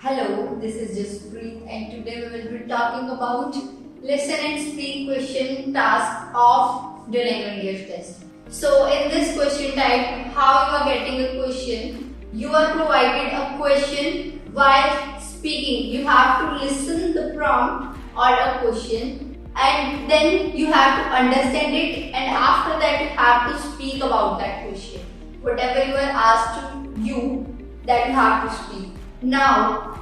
Hello, this is Jaspreet and today we will be talking about listen and speak question task of Duolingo English test. So in this question type, how you are getting a question, you are provided a question while speaking. You have to listen the prompt or a question and then you have to understand it, and after that you have to speak about that question. Whatever you are asked to you, that you have to speak. Now,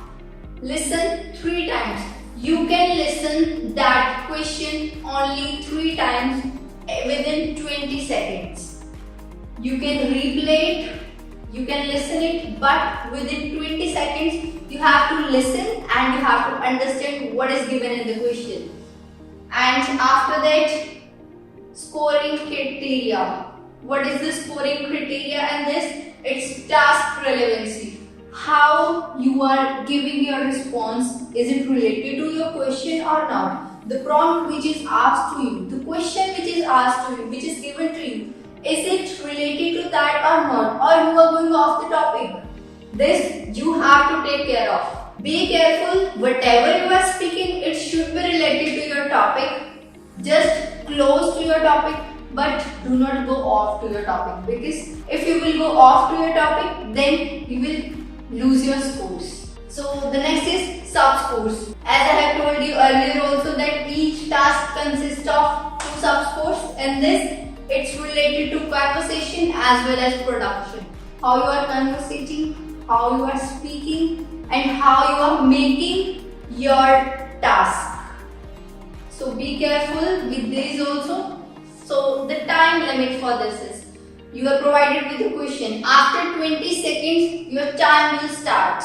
listen 3 times. You can listen that question only 3 times within 20 seconds. You can replay it, you can listen it, but within 20 seconds you have to listen and you have to understand what is given in the question. And after that, scoring criteria. What is the scoring criteria and this? It's task relevancy. How you are giving your response, is it related to your question or not? The prompt which is asked to you, the question which is asked to you, which is given to you, is it related to that or not? Or you are going off the topic? This you have to take care of. Be careful, whatever you are speaking, it should be related to your topic. Just close to your topic, but do not go off to your topic, because if you will go off to your topic, then you will lose your scores. So the next is sub-scores. As I have told you earlier also that each task consists of 2 sub-scores, and this it's related to conversation as well as production. How you are conversating, how you are speaking, and how you are making your task. So be careful with these also. So the time limit for this is, you are provided with a question. After 20 seconds, your time will start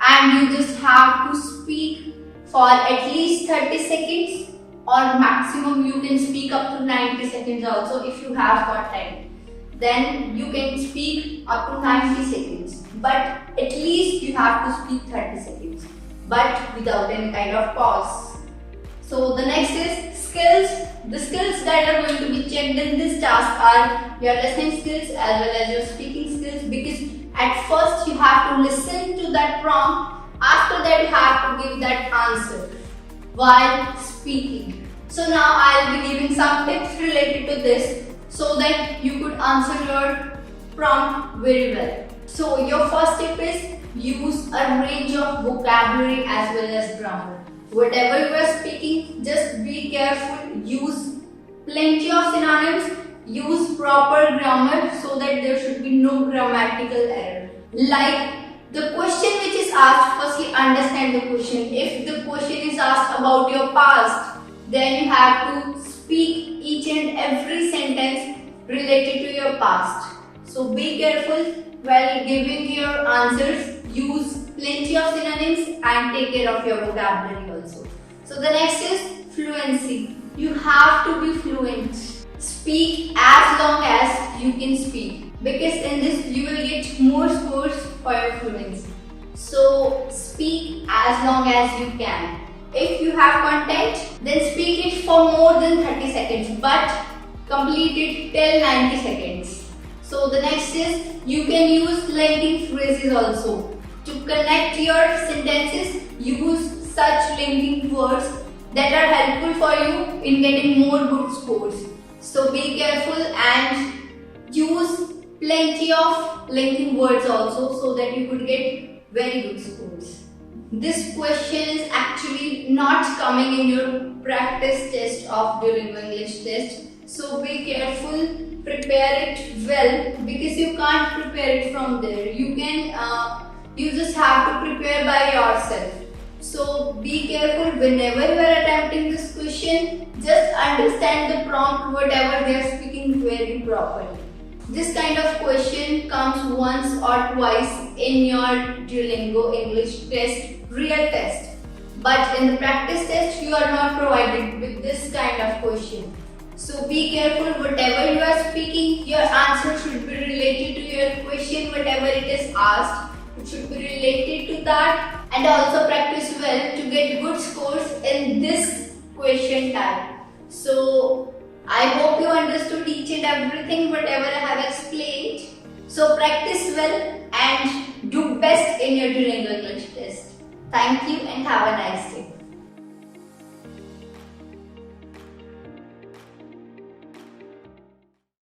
and you just have to speak for at least 30 seconds, or maximum you can speak up to 90 seconds also if you have got time. Then you can speak up to 90 seconds, but at least you have to speak 30 seconds, but without any kind of pause. So the next is skills. The skills that are going to be checked in this task are your listening skills as well as your speaking skills, because at first you have to listen to that prompt, after that you have to give that answer while speaking. So now I will be giving some tips related to this so that you could answer your prompt very well. So your first tip is use a range of vocabulary as well as grammar. Whatever you are speaking, just be careful, use plenty of synonyms, use proper grammar so that there should be no grammatical error. Like the question which is asked, firstly understand the question. If the question is asked about your past, then you have to speak each and every sentence related to your past. So be careful while giving your answers. Use plenty of synonyms and take care of your vocabulary also. So the next is fluency. You have to be fluent. Speak as long as you can speak, because in this you will get more scores for your fluency. So speak as long as you can. If you have content, then speak it for more than 30 seconds, but complete it till 90 seconds. So the next is, you can use linking phrases also. To connect your sentences, use such linking words that are helpful for you in getting more good scores. So be careful and use plenty of linking words also so that you could get very good scores. This question is actually not coming in your practice test of Duolingo English test. So be careful, prepare it well, because you can't prepare it from there. You just have to prepare by yourself. So be careful whenever you are attempting this question, just understand the prompt, whatever they are speaking very properly. This kind of question comes once or twice in your Duolingo English test, real test. But in the practice test, you are not provided with this kind of question. So be careful, whatever you are speaking, your answer should be related to your question, whatever it is asked. It should be related to that, and also practice well to get good scores in this question type. So I hope you understood each and everything whatever I have explained. So practice well and do best in your Duolingo English test. Thank you and have a nice day.